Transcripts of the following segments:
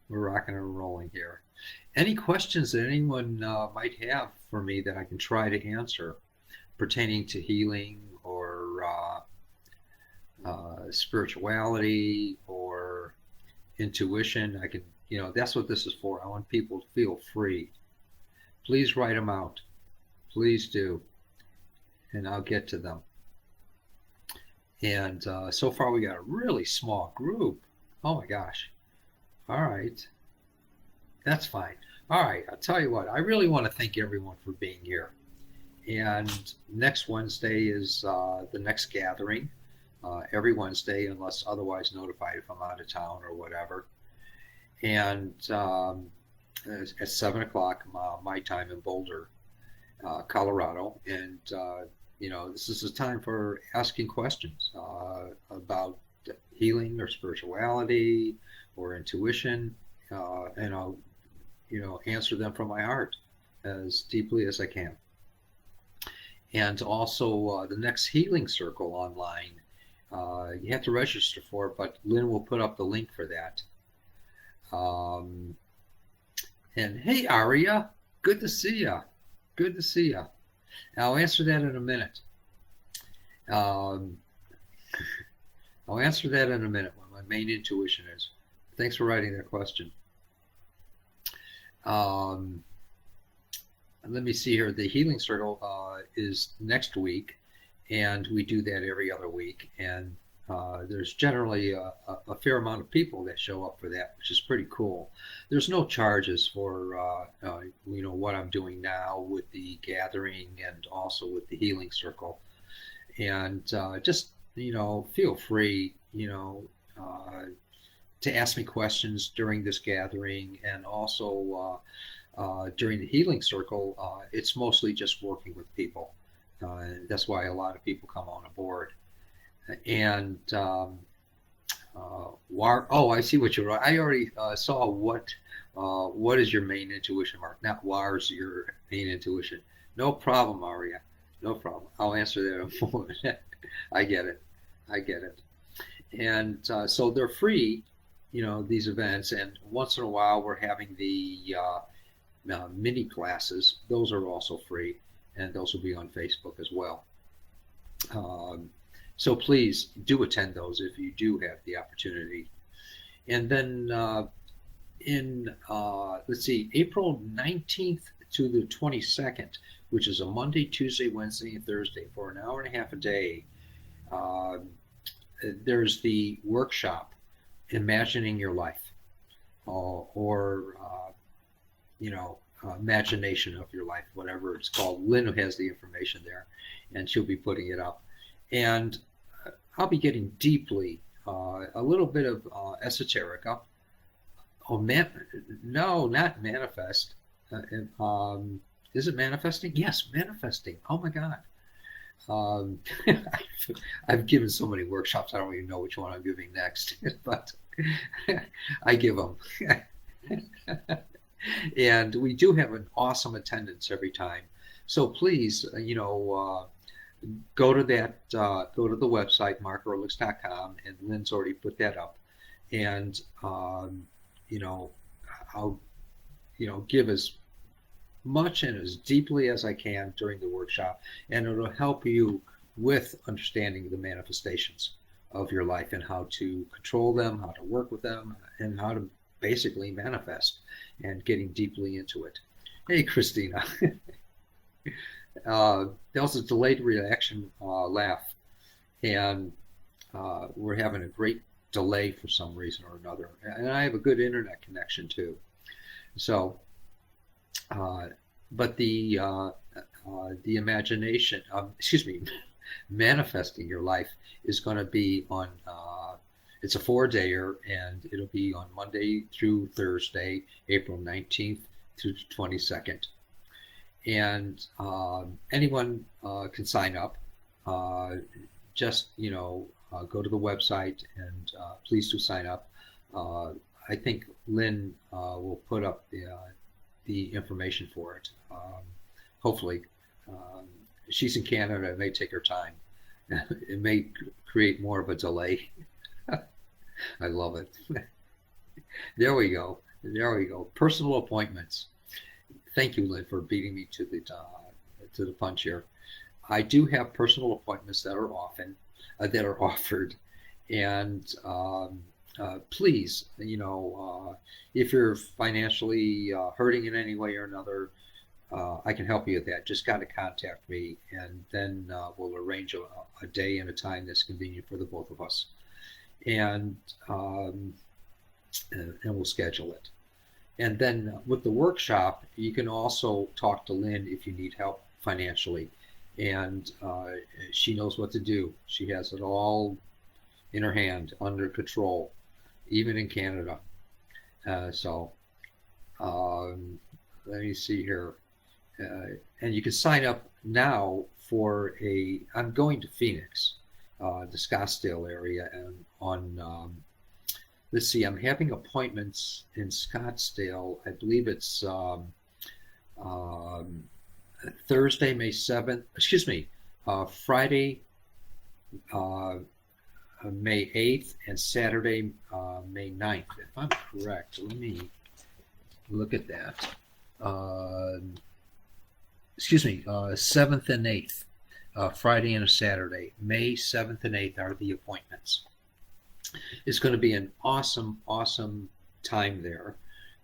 We're rocking and rolling here. Any questions that anyone might have for me that I can try to answer pertaining to healing or spirituality or intuition? I can, that's what this is for. I want people to feel free. Please write them out. Please do, and I'll get to them. And so far, we got a really small group. Oh my gosh. All right. That's fine. All right. I'll tell you what, I really want to thank everyone for being here. And next Wednesday is the next gathering, every Wednesday, unless otherwise notified if I'm out of town or whatever. And at 7 o'clock my time in Boulder, Colorado. And, this is the time for asking questions about healing or spirituality or intuition. And I'll, answer them from my heart as deeply as I can. And also the next healing circle online. You have to register for it, but Lynn will put up the link for that. Um, and hey, Aria, good to see you. Good to see you. I'll answer that in a minute. Um, I'll answer that in a minute what my main intuition is. Thanks for writing that question. Um, Let me see here. The healing circle is next week, and we do that every other week. And there's generally a fair amount of people that show up for that, which is pretty cool. There's no charges for what I'm doing now with the gathering and also with the healing circle. And just feel free to ask me questions during this gathering, and also during the healing circle, it's mostly just working with people. That's why a lot of people come on board. And oh, I see what you wrote. I already saw what is your main intuition, Mark? Not where's your main intuition. No problem, Aria. No problem. I'll answer that in a moment. I get it. I get it. And so they're free, these events. And once in a while, we're having the mini classes. Those are also free, and those will be on Facebook as well. Um, so please do attend those if you do have the opportunity. And then let's see, April 19th to the 22nd, which is a Monday, Tuesday, Wednesday, and Thursday for an hour and a half a day, uh, there's the workshop, Imagining Your Life, or imagination of your life, whatever it's called. Lynn has the information there, and she'll be putting it up. And I'll be getting deeply a little bit of esoterica. Oh, no, not manifest. Is it manifesting? Yes, manifesting. Oh my God. Um, I've given so many workshops, I don't even know which one I'm giving next, but I give them. And we do have an awesome attendance every time. So please, go to go to the website, markerolex.com, and Lynn's already put that up. And, I'll, give as much and as deeply as I can during the workshop, and it'll help you with understanding the manifestations of your life and how to control them, how to work with them, and how to basically manifest, and getting deeply into it. Hey, Christina. That was a delayed reaction laugh, and we're having a great delay for some reason or another. And I have a good internet connection too. So, uh, but the imagination, excuse me, manifesting your life is going to be on. It's a 4-dayer, and it'll be on Monday through Thursday, April 19th through 22nd. And anyone can sign up. Uh, just go to the website, and please do sign up. Uh, I think Lynn will put up the information for it. Hopefully, um, she's in Canada. It may take her time. It may create more of a delay. I love it. There we go. There we go. Personal appointments. Thank you, Lynn, for beating me to the punch here. I do have personal appointments that are offered, and please, if you're financially hurting in any way or another, I can help you with that. Just got to contact me, and then we'll arrange a day and a time that's convenient for the both of us, and um, and we'll schedule it. And then with the workshop, you can also talk to Lynn if you need help financially. And she knows what to do. She has it all in her hand, under control, even in Canada. So um, let me see here. And you can sign up now I'm going to Phoenix, the Scottsdale area, and let's see, I'm having appointments in Scottsdale. I believe it's um, Thursday, May 7th, excuse me, Friday, uh, May 8th, and Saturday, May 9th. If I'm correct, let me look at that. Uh, excuse me, 7th and 8th, Friday and a Saturday. May 7th and 8th are the appointments. It's going to be an awesome, awesome time there.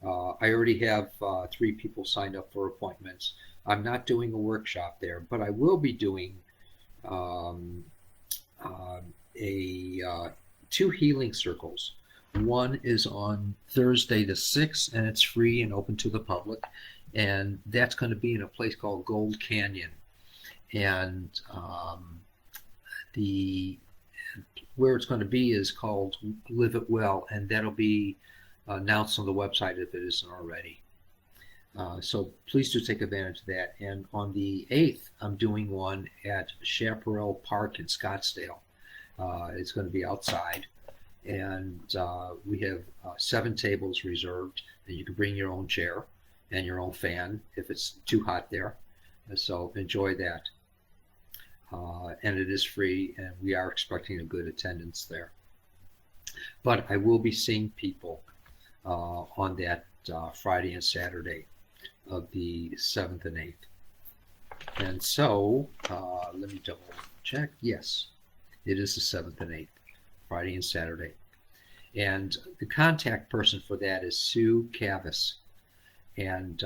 I already have 3 people signed up for appointments. I'm not doing a workshop there, but I will be doing um, uh, a 2 healing circles. One is on Thursday the 6th, and it's free and open to the public. And that's going to be in a place called Gold Canyon. And the where it's going to be is called Live It Well, and that'll be announced on the website if it isn't already. So please do take advantage of that. And on the 8th, I'm doing one at Chaparral Park in Scottsdale. It's going to be outside, and we have 7 tables reserved, and you can bring your own chair and your own fan if it's too hot there. So enjoy that. And it is free, and we are expecting a good attendance there. But I will be seeing people on that Friday and Saturday of the 7th and 8th. And so, let me double check. Yes, it is the 7th and 8th, Friday and Saturday. And the contact person for that is Sue Cavus. And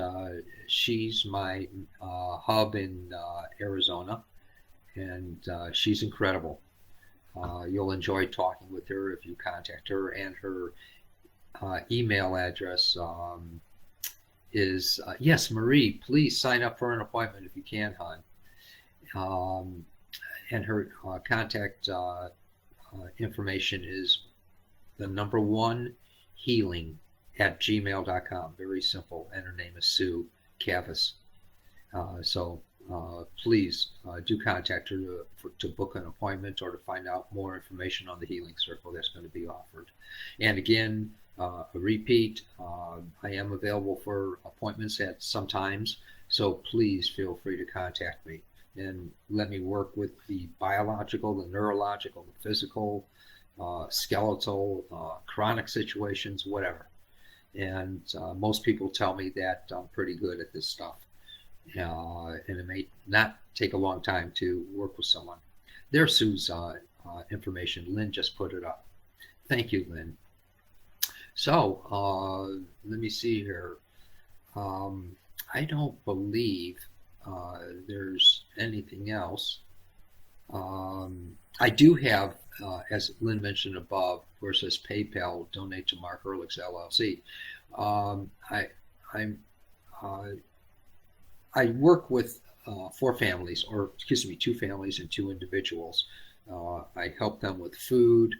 she's my hub in Arizona, and she's incredible. You'll enjoy talking with her if you contact her, and her email address is yes, Marie. Please sign up for an appointment if you can, hon. And her contact information is the number 1healing at gmail.com. Very simple. And her name is Sue Cavus. So please do contact her to book an appointment or to find out more information on the healing circle that's going to be offered. And again, a repeat, I am available for appointments at some times, so please feel free to contact me and let me work with the biological, the neurological, the physical, skeletal, chronic situations, whatever. And most people tell me that I'm pretty good at this stuff. And it may not take a long time to work with someone. There's Sue's information. Lynn just put it up. Thank you, Lynn. So let me see here. I don't believe there's anything else. I do have, as Lynn mentioned above, where it says PayPal, donate to Mark Ehrlich's LLC. I work with 4 families, or excuse me, 2 families and 2 individuals. I help them with food,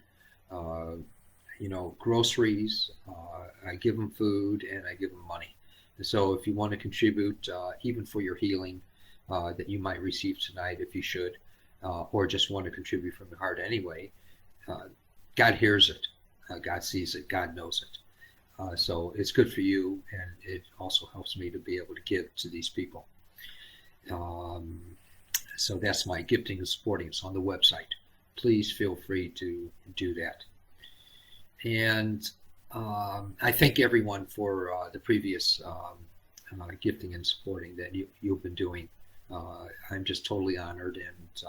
groceries. I give them food and I give them money. And so if you want to contribute, even for your healing that you might receive tonight, if you should, or just want to contribute from your heart anyway, God hears it. God sees it. God knows it. So it's good for you, and it also helps me to be able to give to these people. So that's my gifting and supporting. It's on the website. Please feel free to do that. And I thank everyone for the previous gifting and supporting that you've been doing. I'm just totally honored and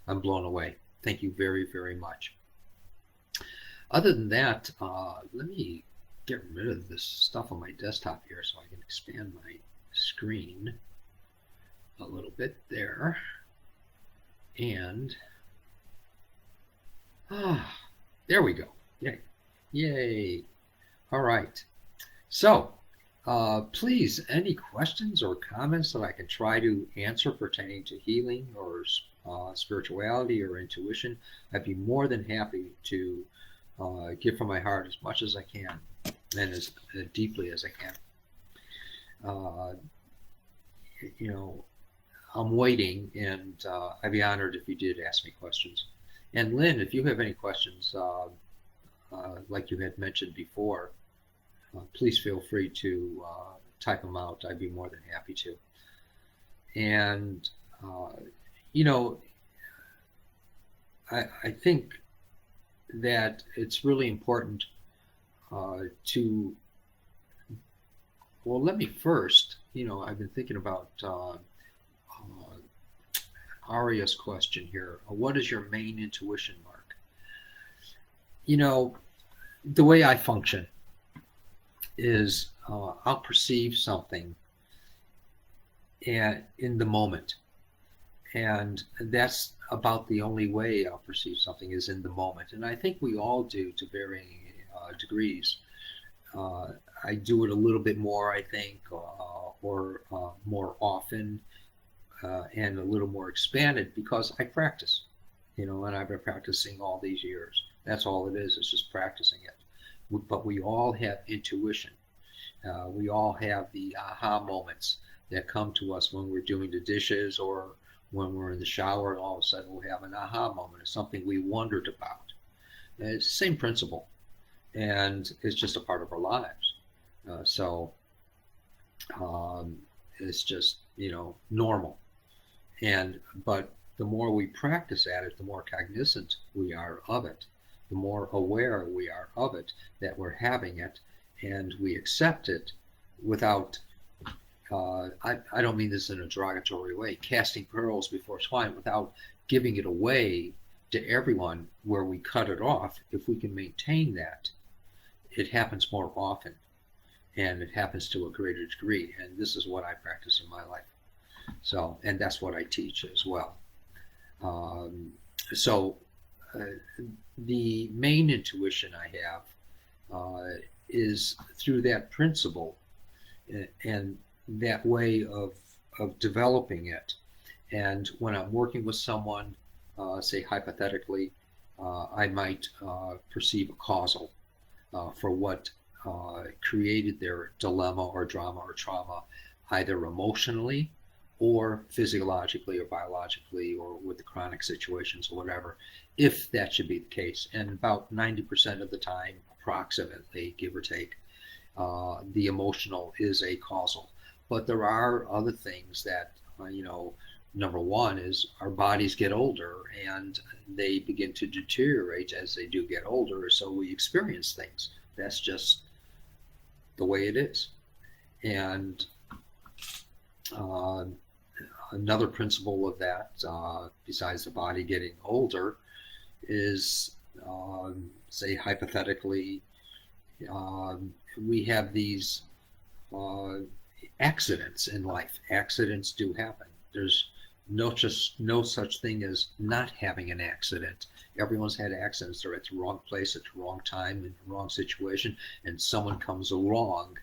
I'm blown away. Thank you very, very much. Other than that, let me get rid of this stuff on my desktop here so I can expand my screen a little bit there. And there we go. Yay. Yay. All right. So, please, any questions or comments that I can try to answer pertaining to healing or spirituality or intuition, I'd be more than happy to give from my heart as much as I can and as deeply as I can. You know, I'm waiting, and I'd be honored if you did ask me questions. And Lynn, if you have any questions, like you had mentioned before, please feel free to type them out. I'd be more than happy to. And, you know, I think that it's really important to, well, let me first, I've been thinking about Aria's question here. What is your main intuition, Mark? The way I function is I'll perceive something in the moment. And that's about the only way I'll perceive something is in the moment. And I think we all do to varying degrees. I do it a little bit more, I think, or more often, and a little more expanded because I practice, and I've been practicing all these years. That's all it is. It's just practicing it. But we all have intuition. We all have the aha moments that come to us when we're doing the dishes or when we're in the shower, and all of a sudden we'll have an aha moment. It's something we wondered about. And it's the same principle, and it's just a part of our lives. So it's just normal. But the more we practice at it, the more cognizant we are of it, the more aware we are of it, that we're having it, and we accept it without, I don't mean this in a derogatory way, casting pearls before swine, without giving it away to everyone where we cut it off. If we can maintain that, it happens more often, and it happens to a greater degree. And this is what I practice in my life. So, and that's what I teach as well. So the main intuition I have is through that principle and that way of developing it. And when I'm working with someone, say hypothetically, I might perceive a causal for what created their dilemma or drama or trauma, either emotionally or physiologically or biologically or with the chronic situations or whatever, if that should be the case. And about 90% of the time, approximately, give or take, the emotional is a causal. But there are other things that, number one is our bodies get older and they begin to deteriorate as they do get older. So we experience things. That's just the way it is. And another principle of that, besides the body getting older, is, say, hypothetically, we have these accidents in life. Accidents do happen. There's no such thing as not having an accident. Everyone's had accidents. They're at the wrong place at the wrong time in the wrong situation, and someone comes along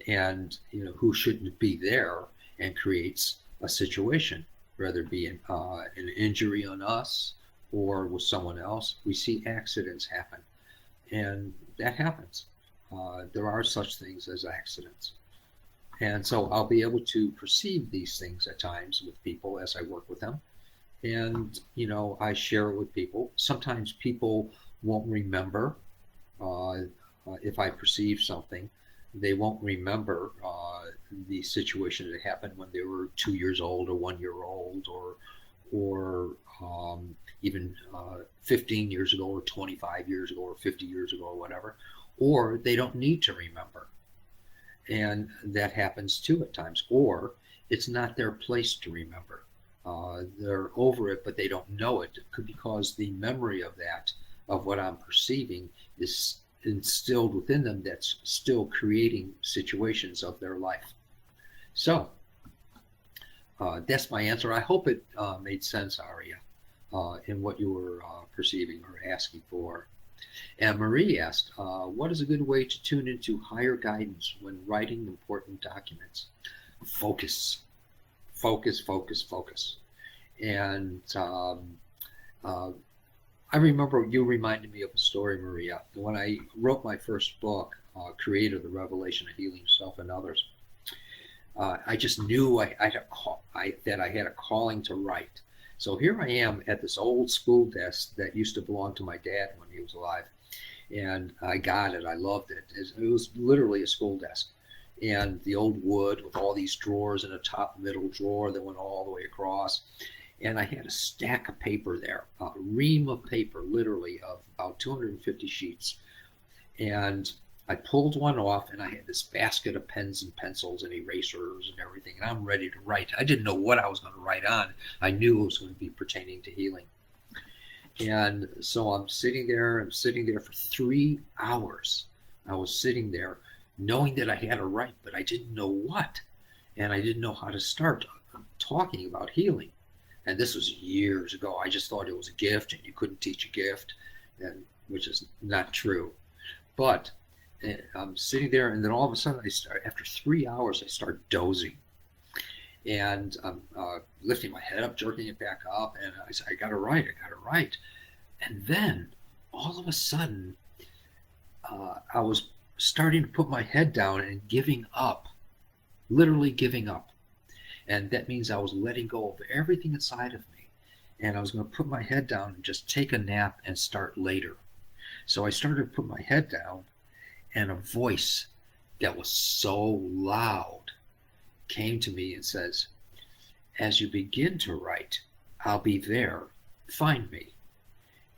and who shouldn't be there and creates a situation, whether it be an injury on us or with someone else. We see accidents happen, and that happens. There are such things as accidents. And so I'll be able to perceive these things at times with people as I work with them. And, I share it with people. Sometimes people won't remember if I perceive something. They won't remember the situation that happened when they were 2 years old or 1 year old or even 15 years ago or 25 years ago or 50 years ago or whatever. or they don't need to remember. And that happens too at times. Or it's not their place to remember. They're over it, but they don't know it. It could be because the memory of that, of what I'm perceiving, is instilled within them that's still creating situations of their life. So that's my answer. I hope it made sense, Aria, in what you were perceiving or asking for. And Marie asked, what is a good way to tune into higher guidance when writing important documents? Focus, focus, focus, focus. And uh, I remember you reminded me of a story, Maria. When I wrote my first book, Creator, The Revelation of Healing Yourself and Others, I just knew that I had a calling to write. So here I am at this old school desk that used to belong to my dad when he was alive. And I got it. I loved it. It was literally a school desk. And the old wood with all these drawers and a top middle drawer that went all the way across. And I had a stack of paper there, a ream of paper, literally, of about 250 sheets. And I pulled one off, and I had this basket of pens and pencils and erasers and everything, and I'm ready to write. I didn't know what I was going to write on. I knew it was going to be pertaining to healing. And so I'm sitting there for 3 hours. I was sitting there knowing that I had to write, but I didn't know what. And I didn't know how to start talking about healing. And this was years ago. I just thought it was a gift and you couldn't teach a gift, which is not true. But I'm sitting there, and then all of a sudden, after 3 hours, I start dozing. And I'm lifting my head up, jerking it back up, and I said, I got to write. And then, all of a sudden, I was starting to put my head down and giving up, literally giving up. And that means I was letting go of everything inside of me. And I was going to put my head down and just take a nap and start later. So I started to put my head down, and a voice that was so loud came to me and says, as you begin to write, I'll be there. Find me.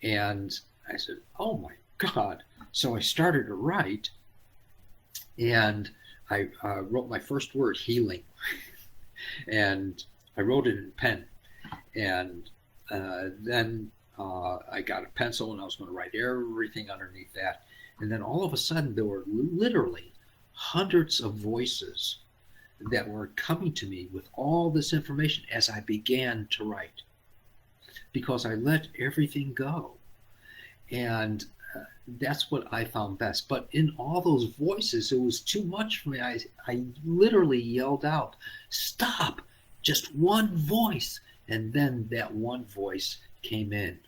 And I said, oh my God. So I started to write, and I wrote my first word, healing. And I wrote it in pen. And then I got a pencil, and I was going to write everything underneath that. And then all of a sudden, there were literally hundreds of voices that were coming to me with all this information as I began to write, because I let everything go. And that's what I found best. But in all those voices, it was too much for me. I literally yelled out, stop, just one voice. And then that one voice came in.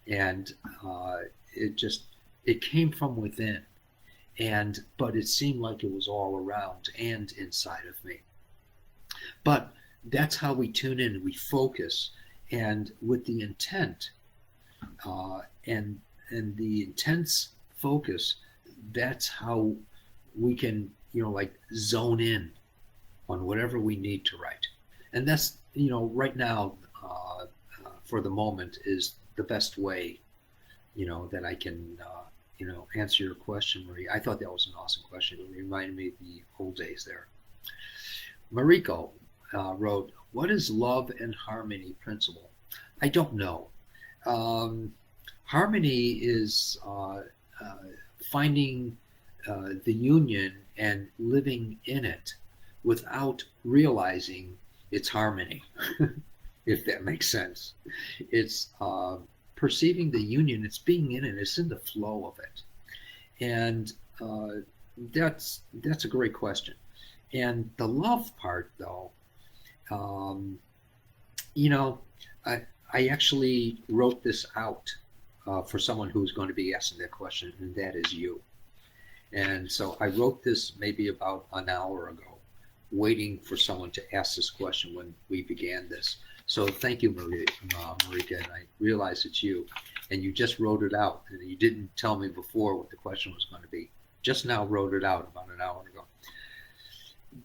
And it came from within. But it seemed like it was all around and inside of me. But that's how we tune in, we focus, and with the intent, and the intense focus, that's how we can, like zone in on whatever we need to write. And that's, right now, for the moment, is the best way, that I can, answer your question, Marie. I thought that was an awesome question. It reminded me of the old days there. Mariko wrote, what is love and harmony principle? I don't know. Harmony is finding the union and living in it without realizing it's harmony, if that makes sense. It's perceiving the union, it's being in it, it's in the flow of it. And that's a great question. And the love part, though, I actually wrote this out for someone who's going to be asking that question, and that is you. And so I wrote this maybe about an hour ago, waiting for someone to ask this question when we began this. So thank you, Marika, and I realize it's you. And you just wrote it out, and you didn't tell me before what the question was going to be. Just now wrote it out about an hour ago.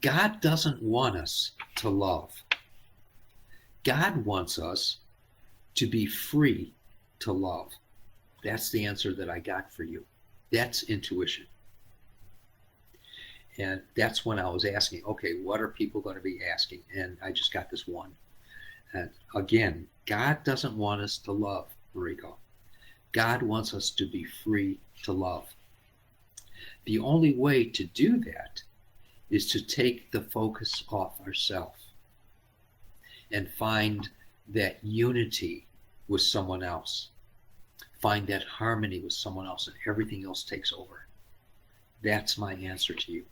God doesn't want us to love. God wants us to be free to love. That's the answer that I got for you. That's intuition. And that's when I was asking, okay, what are people going to be asking? And I just got this one. And again, God doesn't want us to love, Mariko. God wants us to be free to love. The only way to do that is to take the focus off ourselves and find that unity with someone else. Find that harmony with someone else, and everything else takes over. That's my answer to you.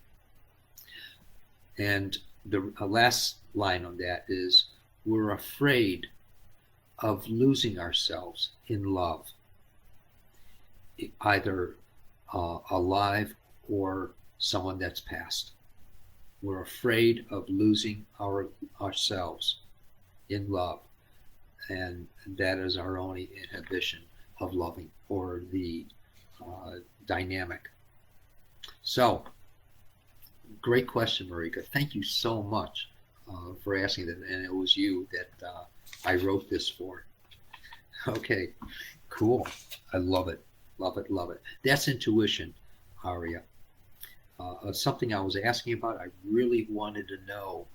And the last line on that is, we're afraid of losing ourselves in love, either alive or someone that's passed. We're afraid of losing ourselves in love, and that is our only inhibition of loving, or the dynamic. So, great question, Marika. Thank you so much for asking that, and it was you that I wrote this for. Okay, cool. I love it, love it, love it. That's intuition, Aria. Something I was asking about, I really wanted to know.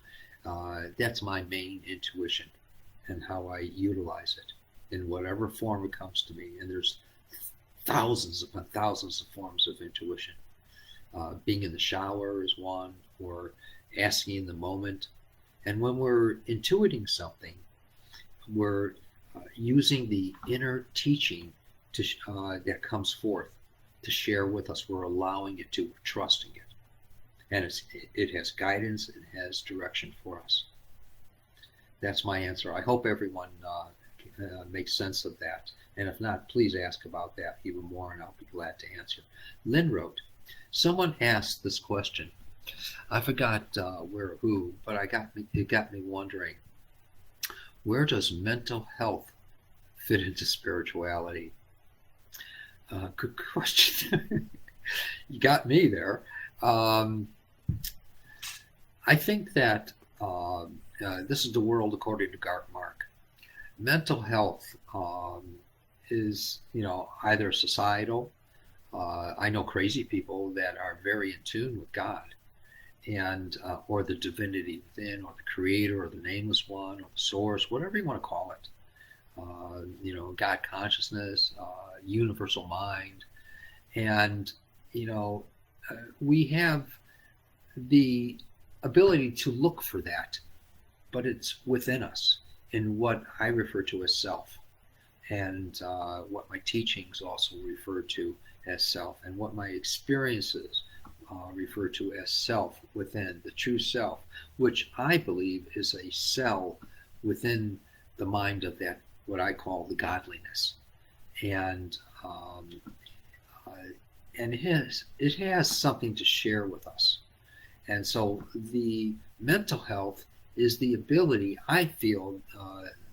That's my main intuition, and how I utilize it in whatever form it comes to me. And there's thousands upon thousands of forms of intuition. Being in the shower is one, or asking in the moment. And when we're intuiting something, we're using the inner teaching to that comes forth to share with us. We're allowing it to, we're trusting it. And it has guidance, it has direction for us. That's my answer. I hope everyone makes sense of that. And if not, please ask about that even more, and I'll be glad to answer. Lynn wrote, someone asked this question. I forgot who, but it got me wondering, where does mental health fit into spirituality? Good question. You got me there. I think that this is the world according to Garth Mark. Mental health is, either societal. I know crazy people that are very in tune with God, and or the divinity within, or the creator, or the nameless one, or the source, whatever you want to call it. God consciousness, universal mind, and we have the ability to look for that, but it's within us, in what I refer to as self, and what my teachings also refer to as self, and what my experiences refer to as self within, the true self, which I believe is a cell within the mind of that, what I call the godliness. And it has something to share with us. And so the mental health is the ability, I feel,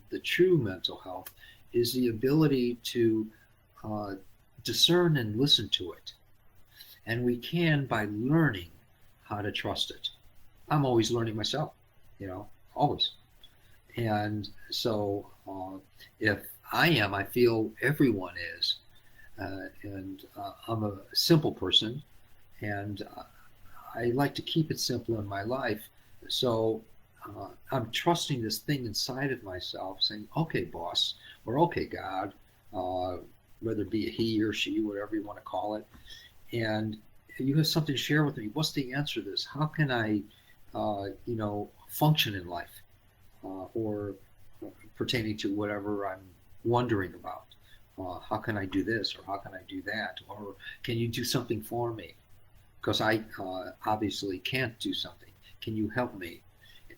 the true mental health is the ability to discern and listen to it. And we can by learning how to trust it. I'm always learning myself, always. And so if I feel everyone is. And I'm a simple person, and I like to keep it simple in my life. So I'm trusting this thing inside of myself, saying, okay, boss, or okay, God, whether it be a he or she, whatever you want to call it. And you have something to share with me. What's the answer to this? How can I, function in life, or pertaining to whatever I'm wondering about? How can I do this, or how can I do that? Or can you do something for me? Because I obviously can't do something. Can you help me?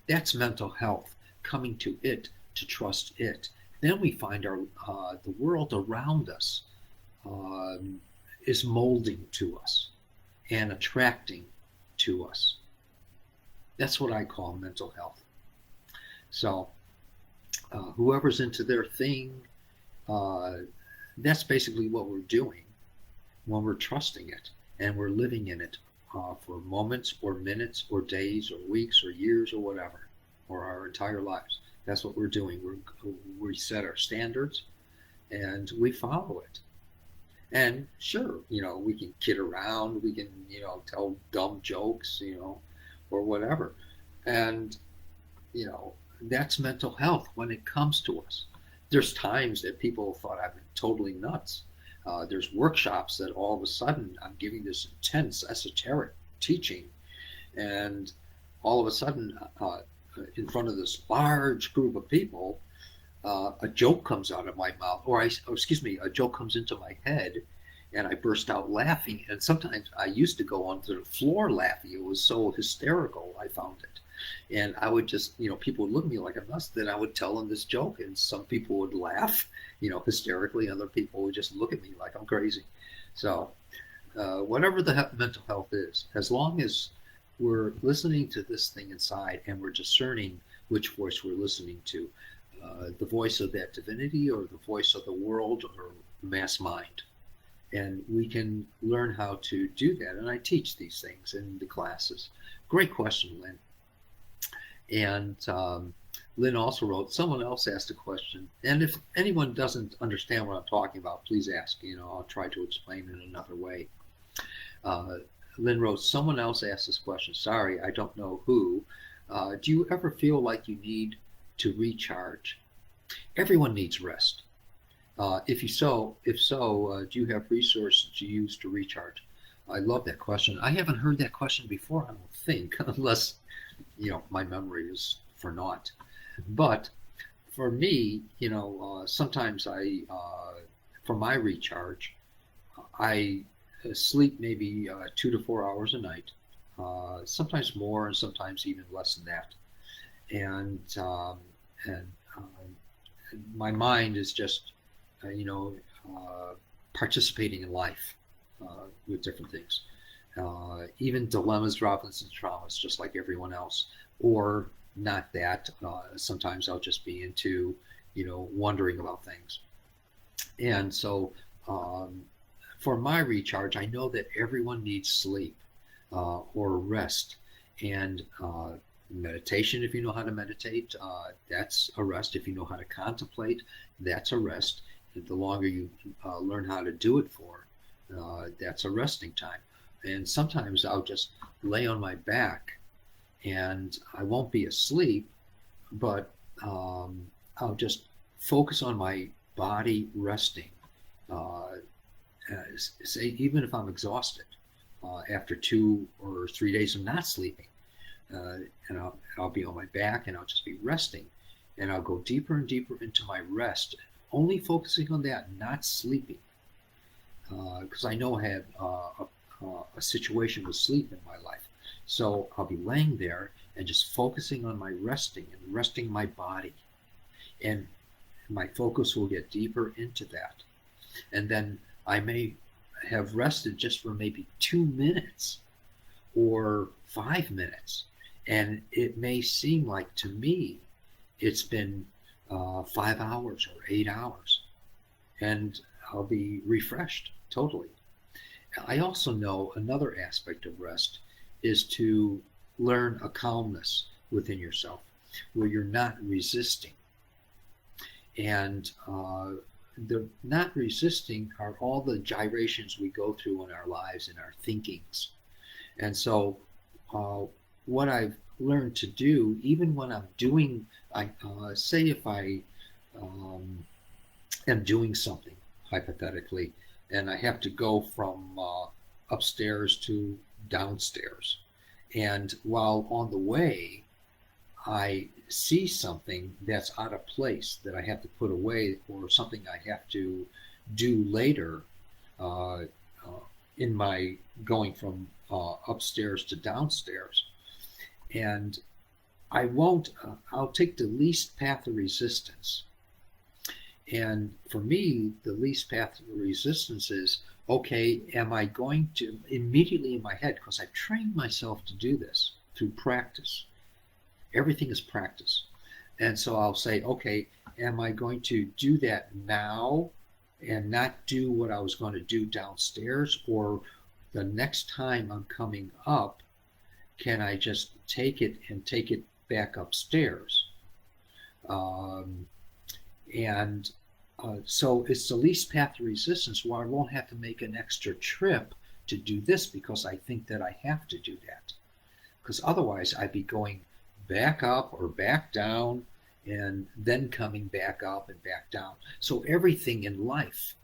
That's mental health, coming to it, to trust it. Then we find the world around us is molding to us and attracting to us. That's what I call mental health. So whoever's into their thing, that's basically what we're doing when we're trusting it and we're living in it for moments or minutes or days or weeks or years or whatever, or our entire lives. That's what we're doing. We set our standards and we follow it. And sure, we can kid around, we can, tell dumb jokes, or whatever. And, you know, that's mental health when it comes to us. There's times that people thought I've been totally nuts. There's workshops that all of a sudden I'm giving this intense esoteric teaching, and all of a sudden, in front of this large group of people, a joke comes out of my mouth, or excuse me, a joke comes into my head, and I burst out laughing. And sometimes I used to go onto the floor laughing. It was so hysterical, I found it. And I would just, people would look at me like a nuts. Then I would tell them this joke, and some people would laugh, hysterically. Other people would just look at me like I'm crazy. So, whatever the mental health is, as long as we're listening to this thing inside and we're discerning which voice we're listening to, the voice of that divinity or the voice of the world or mass mind. And we can learn how to do that. And I teach these things in the classes. Great question, Lynn. And Lynn also wrote, someone else asked a question. And if anyone doesn't understand what I'm talking about, please ask. I'll try to explain it another way. Lynn wrote, someone else asked this question. Sorry, I don't know who. Do you ever feel like you need to recharge? Everyone needs rest. If so, do you have resources you use to recharge? I love that question. I haven't heard that question before, I don't think, unless, my memory is for naught. But for me, sometimes for my recharge, I sleep maybe 2 to 4 hours a night, sometimes more and sometimes even less than that. And my mind is just, uh, you know, participating in life with different things. Even dilemmas, droplets, and traumas, just like everyone else. Or not that. Sometimes I'll just be into, wondering about things. And so for my recharge, I know that everyone needs sleep or rest. And meditation, if you know how to meditate, that's a rest. If you know how to contemplate, that's a rest. And the longer you learn how to do it for, that's a resting time. And sometimes I'll just lay on my back and I won't be asleep, but I'll just focus on my body resting. Uh, Say, even if I'm exhausted after 2 or 3 days of not sleeping, and I'll be on my back and I'll just be resting, and I'll go deeper and deeper into my rest, only focusing on that, not sleeping, because I know I had a situation with sleep in my life. So I'll be laying there and just focusing on my resting and resting my body, and my focus will get deeper into that. And then I may have rested just for maybe 2 minutes or 5 minutes. And it may seem like to me it's been 5 hours or 8 hours. And I'll be refreshed totally. I also know another aspect of rest is to learn a calmness within yourself where you're not resisting. And the not resisting are all the gyrations we go through in our lives and our thinkings. And so, uh, what I've learned to do, even when I'm doing, I say if I um, am doing something hypothetically, and I have to go from upstairs to downstairs, and while on the way, I see something that's out of place that I have to put away, or something I have to do later uh, in my going from upstairs to downstairs. And I'll take the least path of resistance. And for me, the least path of resistance is, okay, am I going to immediately in my head, because I've trained myself to do this through practice. Everything is practice. And so I'll say, okay, am I going to do that now and not do what I was going to do downstairs? Or the next time I'm coming up, can I just take it and take it back upstairs? Um, and So it's the least path to resistance where I won't have to make an extra trip to do this because I think that I have to do that. Because otherwise I'd be going back up or back down and then coming back up and back down. So everything in life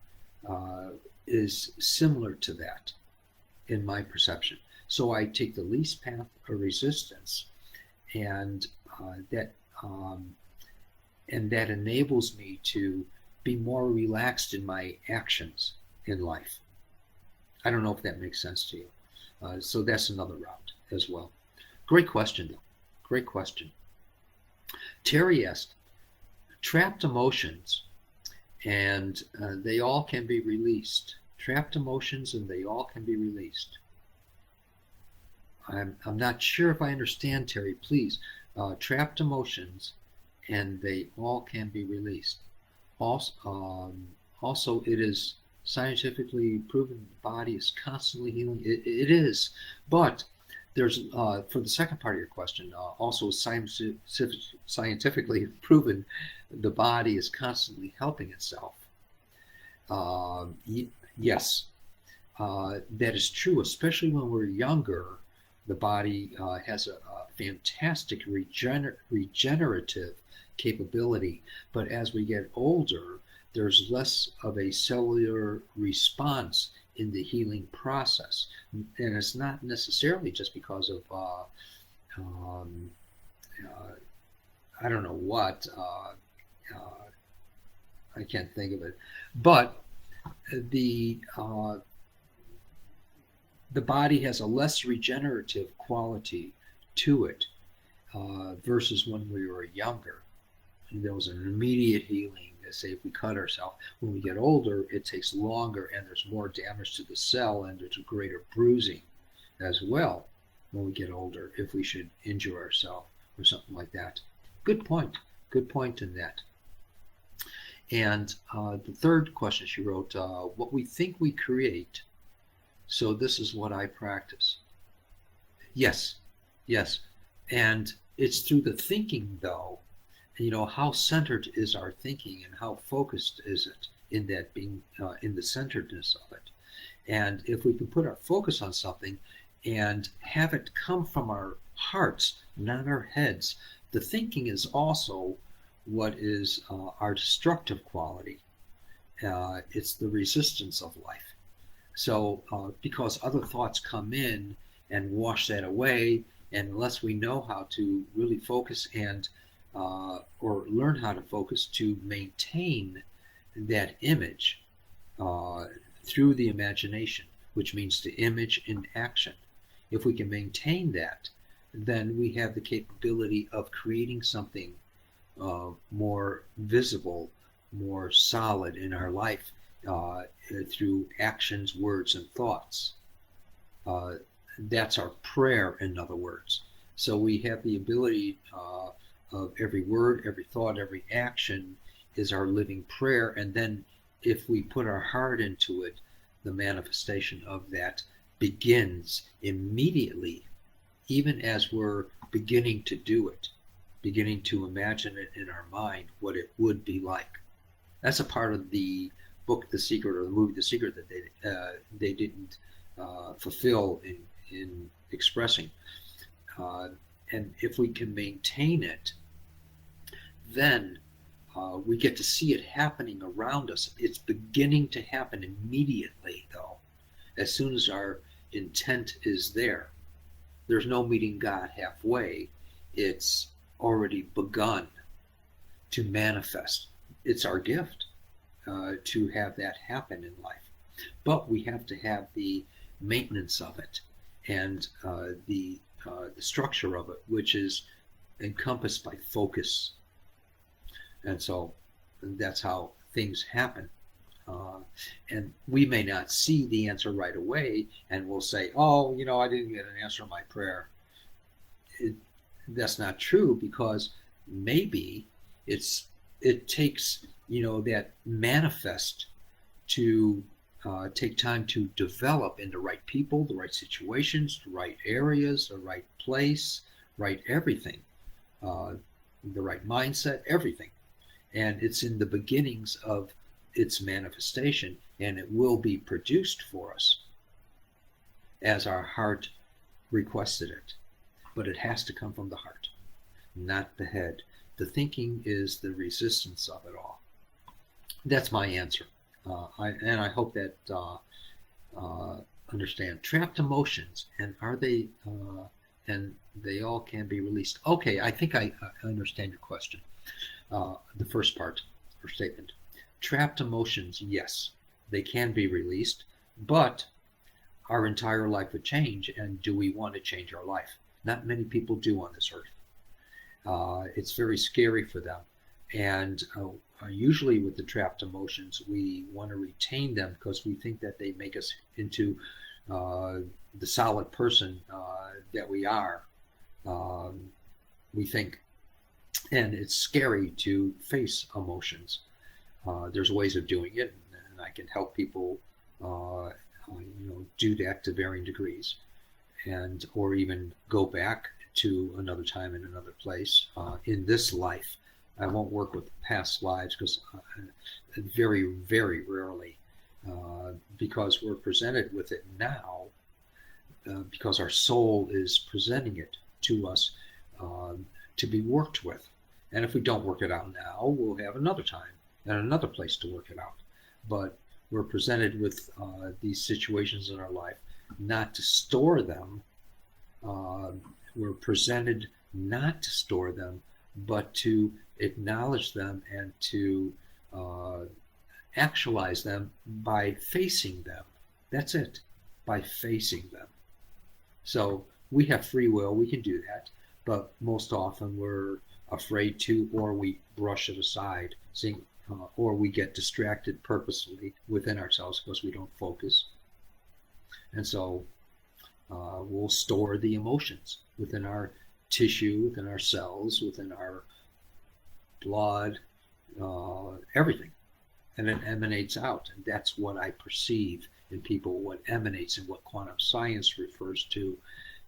uh, is similar to that in my perception. So I take the least path of resistance, and that um, and that enables me to be more relaxed in my actions in life. I don't know if that makes sense to you. So that's another route as well. Great question, though. Great question. Terry asked, trapped emotions, and they all can be released. Trapped emotions, and they all can be released. I'm not sure if I understand, Terry. Please, trapped emotions, and they all can be released. Also, it is scientifically proven the body is constantly healing. It is, but there's for the second part of your question, also scientifically proven the body is constantly helping itself. Yes, that is true, especially when we're younger. The body has a fantastic regenerative capability, but as we get older, there's less of a cellular response in the healing process. And it's not necessarily just because of, um, uh, I don't know what, I can't think of it, but the uh, the body has a less regenerative quality to it versus when we were younger. And there was an immediate healing. Say if we cut ourselves, when we get older, it takes longer and there's more damage to the cell and there's a greater bruising as well when we get older if we should injure ourselves or something like that. Good point. Good point in that. And the third question she wrote, what we think we create, so this is what I practice. Yes, yes. And it's through the thinking, though, how centered is our thinking and how focused is it in that being in the centeredness of it. And if we can put our focus on something and have it come from our hearts, not our heads, the thinking is also what is our destructive quality. It's the resistance of life. So, because other thoughts come in and wash that away, and unless we know how to really focus and or learn how to focus to maintain that image uh, through the imagination, which means the image in action. If we can maintain that, then we have the capability of creating something more visible, more solid in our life through actions, words, and thoughts. Uh, that's our prayer, in other words. So we have the ability of every word, every thought, every action is our living prayer. And then if we put our heart into it, the manifestation of that begins immediately, even as we're beginning to do it, beginning to imagine it in our mind, what it would be like. That's a part of the book, The Secret, or the movie, The Secret, that they didn't fulfill in expressing. And if we can maintain it, then we get to see it happening around us. It's beginning to happen immediately, though, as soon as our intent is there. There's no meeting God halfway. It's already begun to manifest. It's our gift to have that happen in life. But we have to have the maintenance of it and the structure of it, which is encompassed by focus. And so that's how things happen. And we may not see the answer right away, and we'll say, oh, I didn't get an answer on my prayer. That's not true, because maybe it takes, that manifest to take time to develop in the right people, the right situations, the right areas, the right place, right everything, the right mindset, everything. And it's in the beginnings of its manifestation, and it will be produced for us as our heart requested it. But it has to come from the heart, not the head. The thinking is the resistance of it all. That's my answer. I hope that understand trapped emotions, and are they and they all can be released. Okay, I think I understand your question. The first part or statement. Trapped emotions, yes, they can be released, but our entire life would change. And do we want to change our life? Not many people do on this earth. It's very scary for them. And usually with the trapped emotions, we want to retain them because we think that they make us into the solid person that we are. We think. And it's scary to face emotions. There's ways of doing it, and I can help people do that to varying degrees, and or even go back to another time in another place in this life. I won't work with past lives because very, very rarely, because we're presented with it now, because our soul is presenting it to us to be worked with. And if we don't work it out now, we'll have another time and another place to work it out. But we're presented with these situations in our life not to store them. We're presented not to store them, but to acknowledge them and to actualize them by facing them. That's it, by facing them. So we have free will, we can do that, but most often we're afraid to, or we brush it aside, or we get distracted purposefully within ourselves because we don't focus. And so we'll store the emotions within our tissue, within our cells, within our blood, everything. And it emanates out. And that's what I perceive in people, what emanates and what quantum science refers to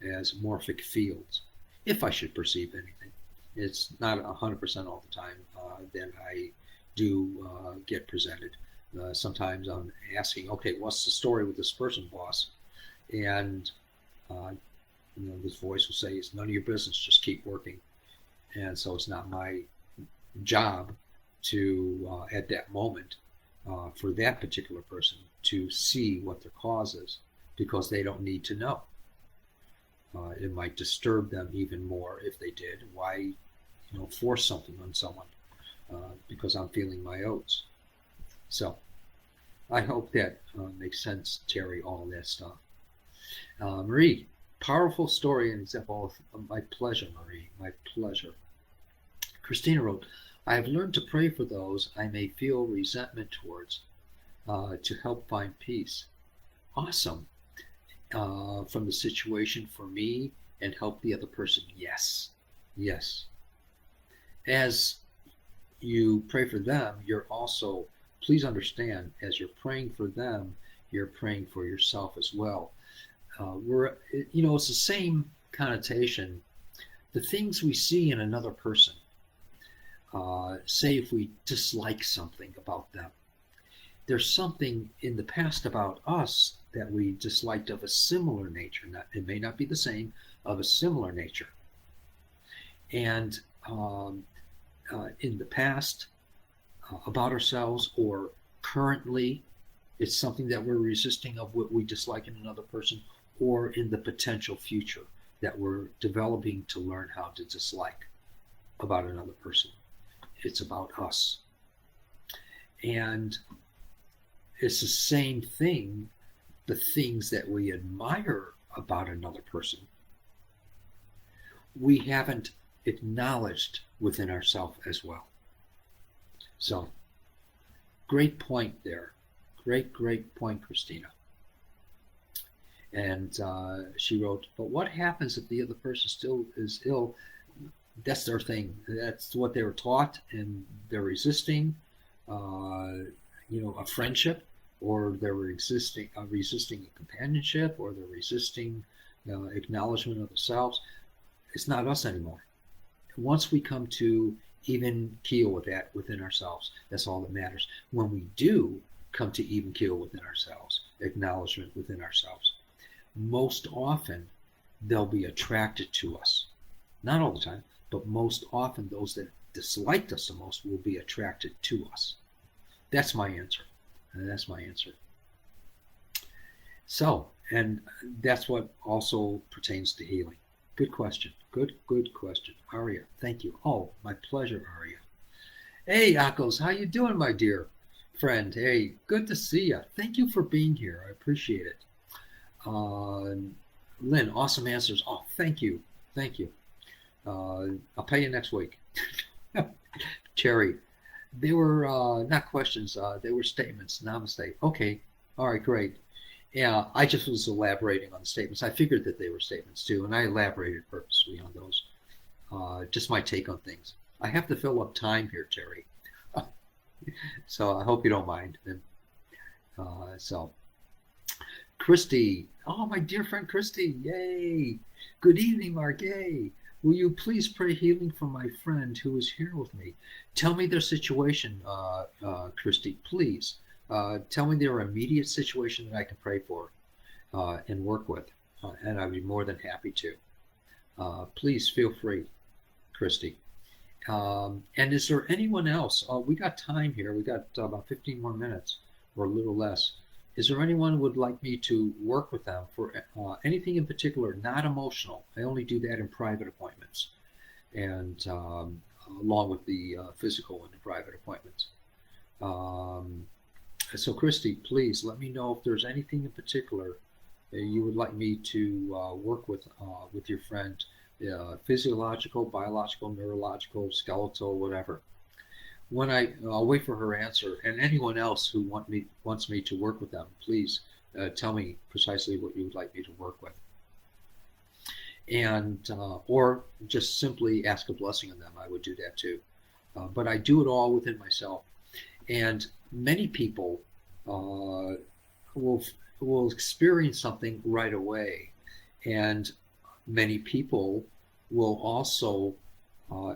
as morphic fields. If I should perceive anything, it's not 100% all the time that I do get presented. Sometimes I'm asking, okay, what's the story with this person, boss? And this voice will say, it's none of your business, just keep working. And so it's not my job to, at that moment, for that particular person to see what their cause is, because they don't need to know. It might disturb them even more if they did. Why, force something on someone because I'm feeling my oats. So I hope that makes sense, Terry, all that stuff. Marie, powerful story and example. My pleasure, Marie, my pleasure. Christina wrote, I have learned to pray for those I may feel resentment towards to help find peace. Awesome. From the situation for me and help the other person. Yes. Yes. As you pray for them, you're also, please understand, as you're praying for them, you're praying for yourself as well. It's the same connotation. The things we see in another person, say if we dislike something about them, there's something in the past about us that we disliked of a similar nature. It may not be the same, of a similar nature. And in the past, about ourselves, or currently, it's something that we're resisting of what we dislike in another person, or in the potential future that we're developing to learn how to dislike about another person. It's about us. And it's the same thing, the things that we admire about another person, we haven't acknowledged within ourselves as well. So, great point there. Great point, Christina. And she wrote, but what happens if the other person still is ill? That's their thing. That's what they were taught, and they're resisting, a friendship, or they're resisting a companionship, or they're resisting acknowledgement of themselves. It's not us anymore. Once we come to even keel with that within ourselves. That's all that matters. When we do come to even keel within ourselves, acknowledgement within ourselves, most often they'll be attracted to us. Not all the time, but most often those that disliked us the most will be attracted to us. That's my answer. And that's my answer. So, and that's what also pertains to healing. Good question. Good question. Aria, thank you. Oh, my pleasure, Aria. Hey, Akos, how you doing, my dear friend? Hey, good to see you. Thank you for being here. I appreciate it. Lynn, awesome answers. Oh, thank you. Thank you. I'll pay you next week. Cherry, they were not questions, they were statements. Namaste. Okay. All right, great. Yeah, I just was elaborating on the statements. I figured that they were statements too, and I elaborated purposely on those. Just my take on things. I have to fill up time here, Terry. So I hope you don't mind. And, so, Christy. Oh, my dear friend Christy. Yay. Good evening, Margay. Will you please pray healing for my friend who is here with me? Tell me their situation, Christy, please. Tell me their immediate situation that I can pray for and work with, and I'd be more than happy to. Please feel free, Christy. And is there anyone else? We got time here. We got about 15 more minutes or a little less. Is there anyone who would like me to work with them for anything in particular, not emotional? I only do that in private appointments and along with the physical and the private appointments. So Christy, please let me know if there's anything in particular that you would like me to work with your friend, physiological, biological, neurological, skeletal, whatever. When I'll wait for her answer, and anyone else who wants me to work with them, please tell me precisely what you would like me to work with, and or just simply ask a blessing on them. I would do that too, but I do it all within myself. And many people will experience something right away, and many people will also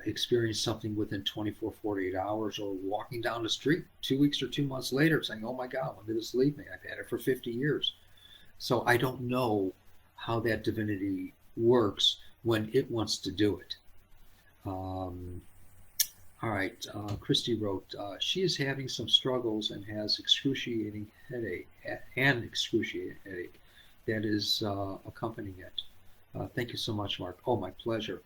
experience something within 24, 48 hours, or walking down the street 2 weeks or 2 months later saying, oh my God, when did this leave me? I've had it for 50 years. So I don't know how that divinity works when it wants to do it. All right, Christy wrote, she is having some struggles and has excruciating headache, that is accompanying it. Thank you so much, Mark. Oh, my pleasure.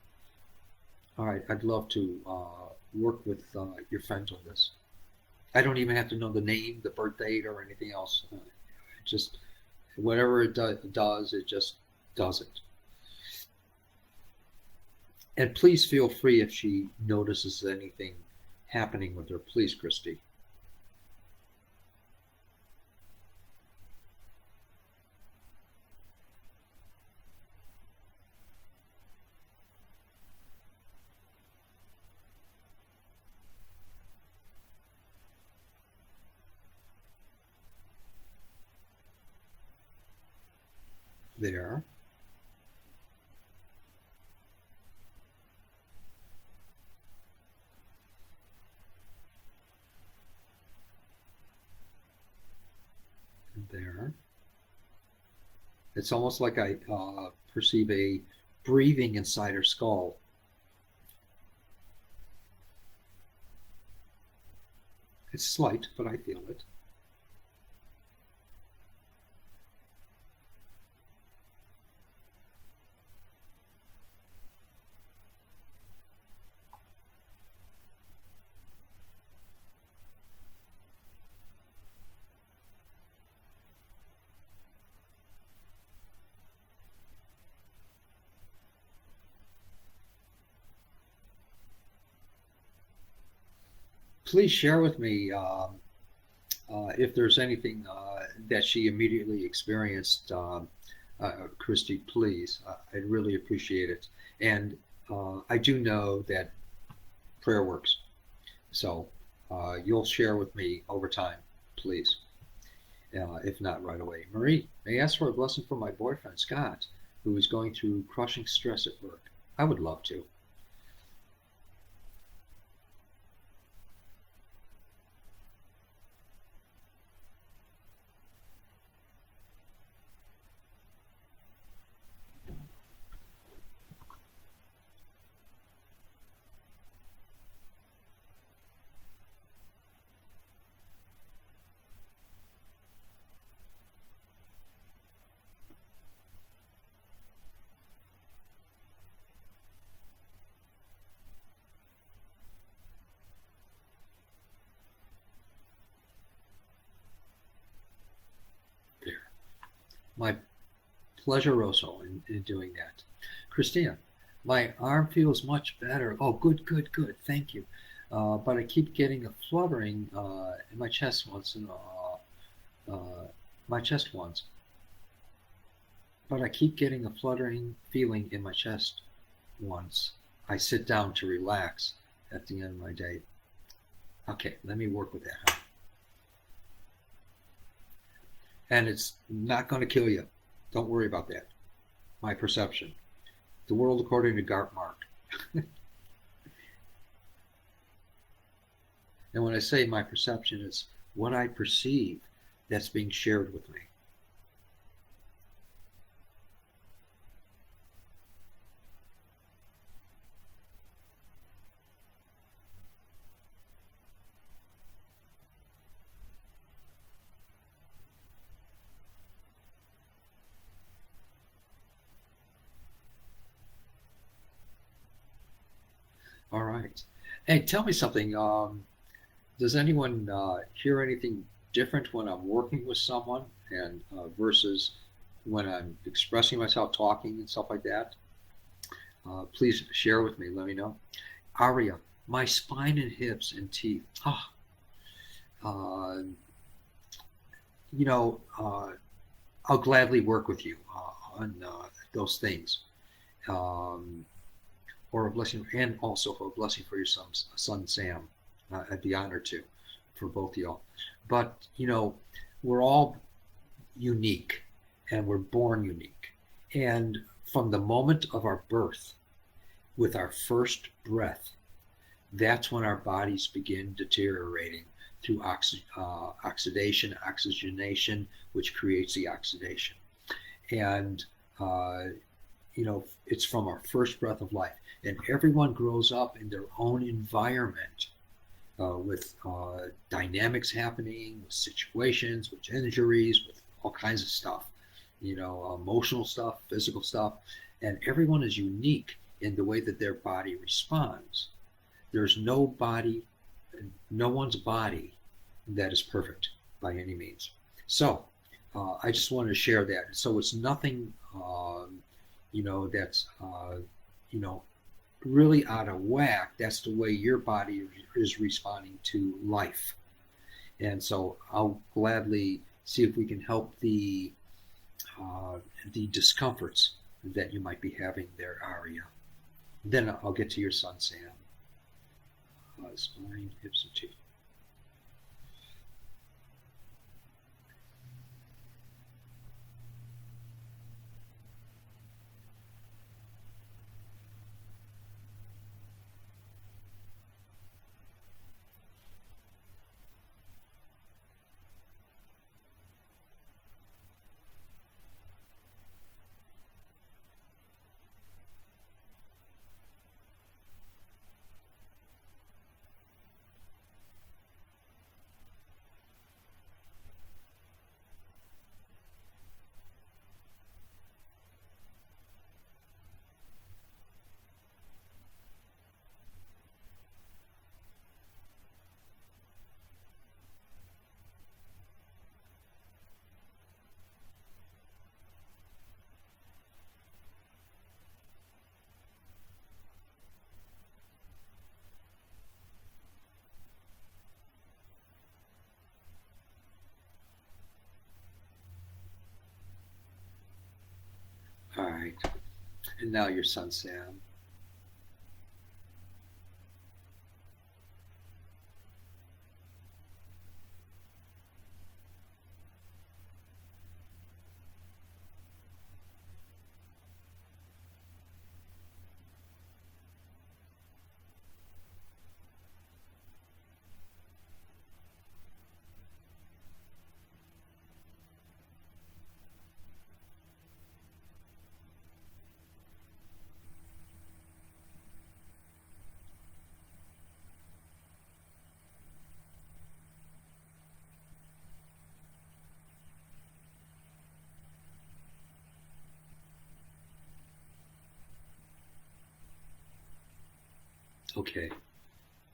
All right, I'd love to work with your friends on this. I don't even have to know the name, the birth date, or anything else. Just whatever it does, it just does it. And please feel free if she notices anything happening with her. Please, Christy. There. And there. It's almost like I perceive a breathing inside her skull. It's slight, but I feel it. Please share with me if there's anything that she immediately experienced, Christy, please. I'd really appreciate it. And I do know that prayer works. So you'll share with me over time, please, if not right away. Marie, may I ask for a blessing for my boyfriend, Scott, who is going through crushing stress at work? I would love to. My pleasure also in doing that. Christina, my arm feels much better. Oh, good, good, good. Thank you. But I keep getting a fluttering in my chest once in my chest once. But I keep getting a fluttering feeling in my chest once I sit down to relax at the end of my day. Okay, let me work with that. Huh? And it's not going to kill you. Don't worry about that. My perception. The world according to Gart Mark. And when I say my perception, it's what I perceive that's being shared with me. All right. Hey, tell me something. Does anyone hear anything different when I'm working with someone and versus when I'm expressing myself, talking and stuff like that? Please share with me. Let me know. Aria, my spine and hips and teeth. Ah, uh, you know, I'll gladly work with you on those things. Um, or a blessing, and also a blessing for your son Sam. I'd be honored to, for both of y'all. But we're all unique, and we're born unique. And from the moment of our birth, with our first breath, that's when our bodies begin deteriorating through oxidation, oxygenation, which creates the oxidation. And uh, it's from our first breath of life. And everyone grows up in their own environment with dynamics happening, with situations, with injuries, with all kinds of stuff, emotional stuff, physical stuff. And everyone is unique in the way that their body responds. There's no one's body that is perfect by any means. So I just wanted to share that. So it's nothing, that's, you know, really out of whack. That's the way your body is responding to life. And so I'll gladly see if we can help the discomforts that you might be having there, Aria. Then I'll get to your son, Sam. Spine, hips, and teeth. All right. And now your son, Sam. Okay.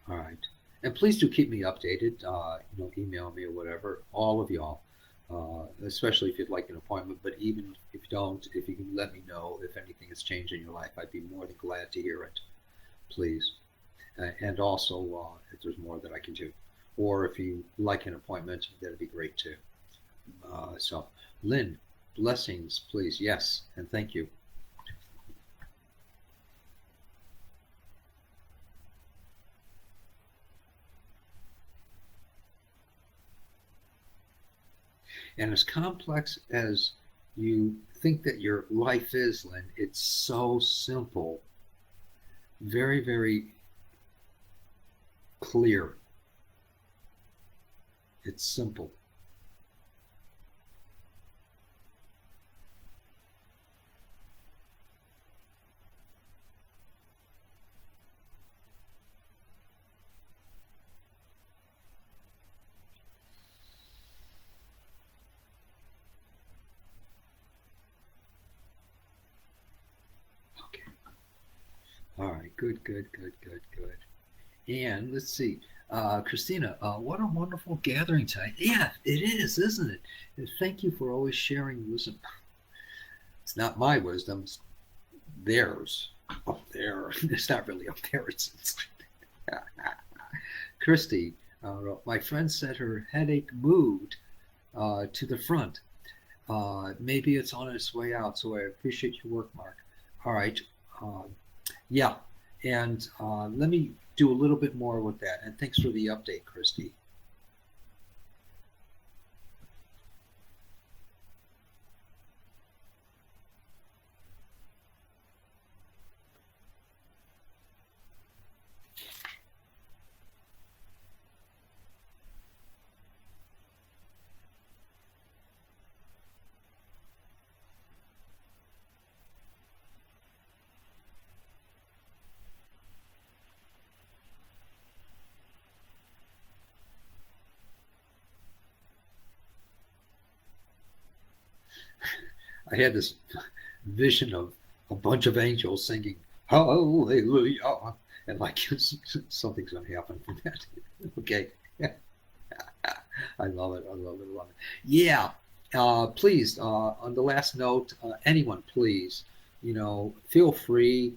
All right. And please do keep me updated. Email me or whatever. All of y'all. especially if you'd like an appointment. But even if you don't, if you can let me know if anything has changed in your life, I'd be more than glad to hear it, please. And also, if there's more that I can do, or if you like an appointment, that'd be great too. So, Lynn, blessings, please. Yes, and thank you. And as complex as you think that your life is, Lynn, it's so simple, very, very clear. It's simple. Okay. All right. Good, good, good, good, good. And let's see. Christina, what a wonderful gathering tonight. Yeah, it is, isn't it? And thank you for always sharing wisdom. It's not my wisdom, it's theirs. Up there. It's not really up there. It's Christy, my friend said her headache moved to the front. Maybe it's on its way out, so I appreciate your work, Mark. All right. Um, yeah, and let me do a little bit more with that. And thanks for the update, Christy. I had this vision of a bunch of angels singing Hallelujah, and like something's going to happen from that. Okay, I love it. I love it. I love it. Yeah. Please, on the last note, anyone, please, feel free.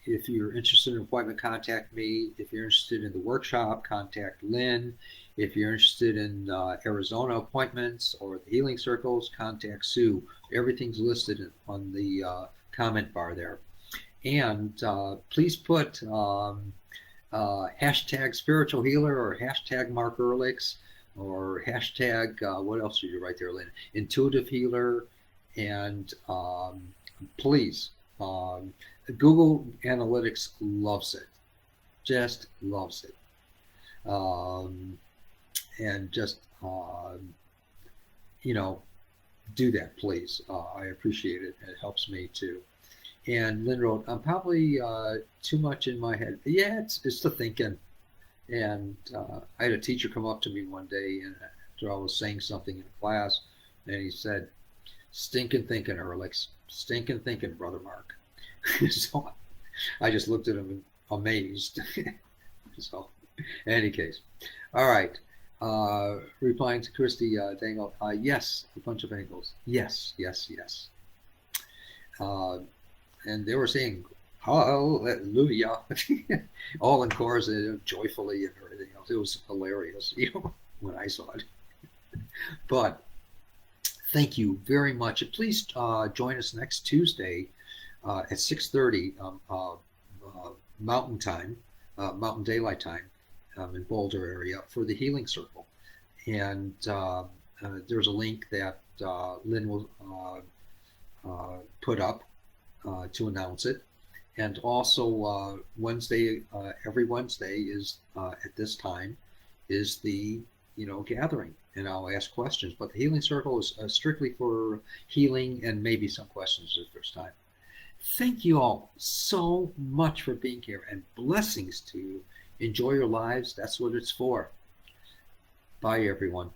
If you're interested in an appointment, contact me. If you're interested in the workshop, contact Lynn. If you're interested in Arizona appointments or the healing circles, contact Sue. Everything's listed on the comment bar there. And please put hashtag spiritual healer or hashtag Mark Ehrlichs or hashtag, what else did you write there, Lynn? Intuitive healer. And please, Google Analytics loves it, just loves it. Um, and just, you know, do that, please. I appreciate it. It helps me too. And Lynn wrote, I'm probably too much in my head. Yeah, it's the thinking. And I had a teacher come up to me one day, and after I was saying something in class, and he said, "Stinking thinking, Ehrlich. Stinking thinking, brother Mark." So I just looked at him amazed. So, in any case, all right. Replying to Christy Dangle, yes, a bunch of angles. Yes, yes, yes. Uh, and they were saying hallelujah all in chorus, joyfully and everything else. It was hilarious, when I saw it. But thank you very much. Please join us next Tuesday at 6:30 Mountain Time, Mountain Daylight Time, in Boulder area for the Healing Circle. And there's a link that Lynn will put up to announce it. And also Wednesday, every Wednesday is at this time is the gathering, and I'll ask questions. But the Healing Circle is strictly for healing and maybe some questions if there's time. Thank you all so much for being here, and blessings to you. Enjoy your lives. That's what it's for. Bye, everyone.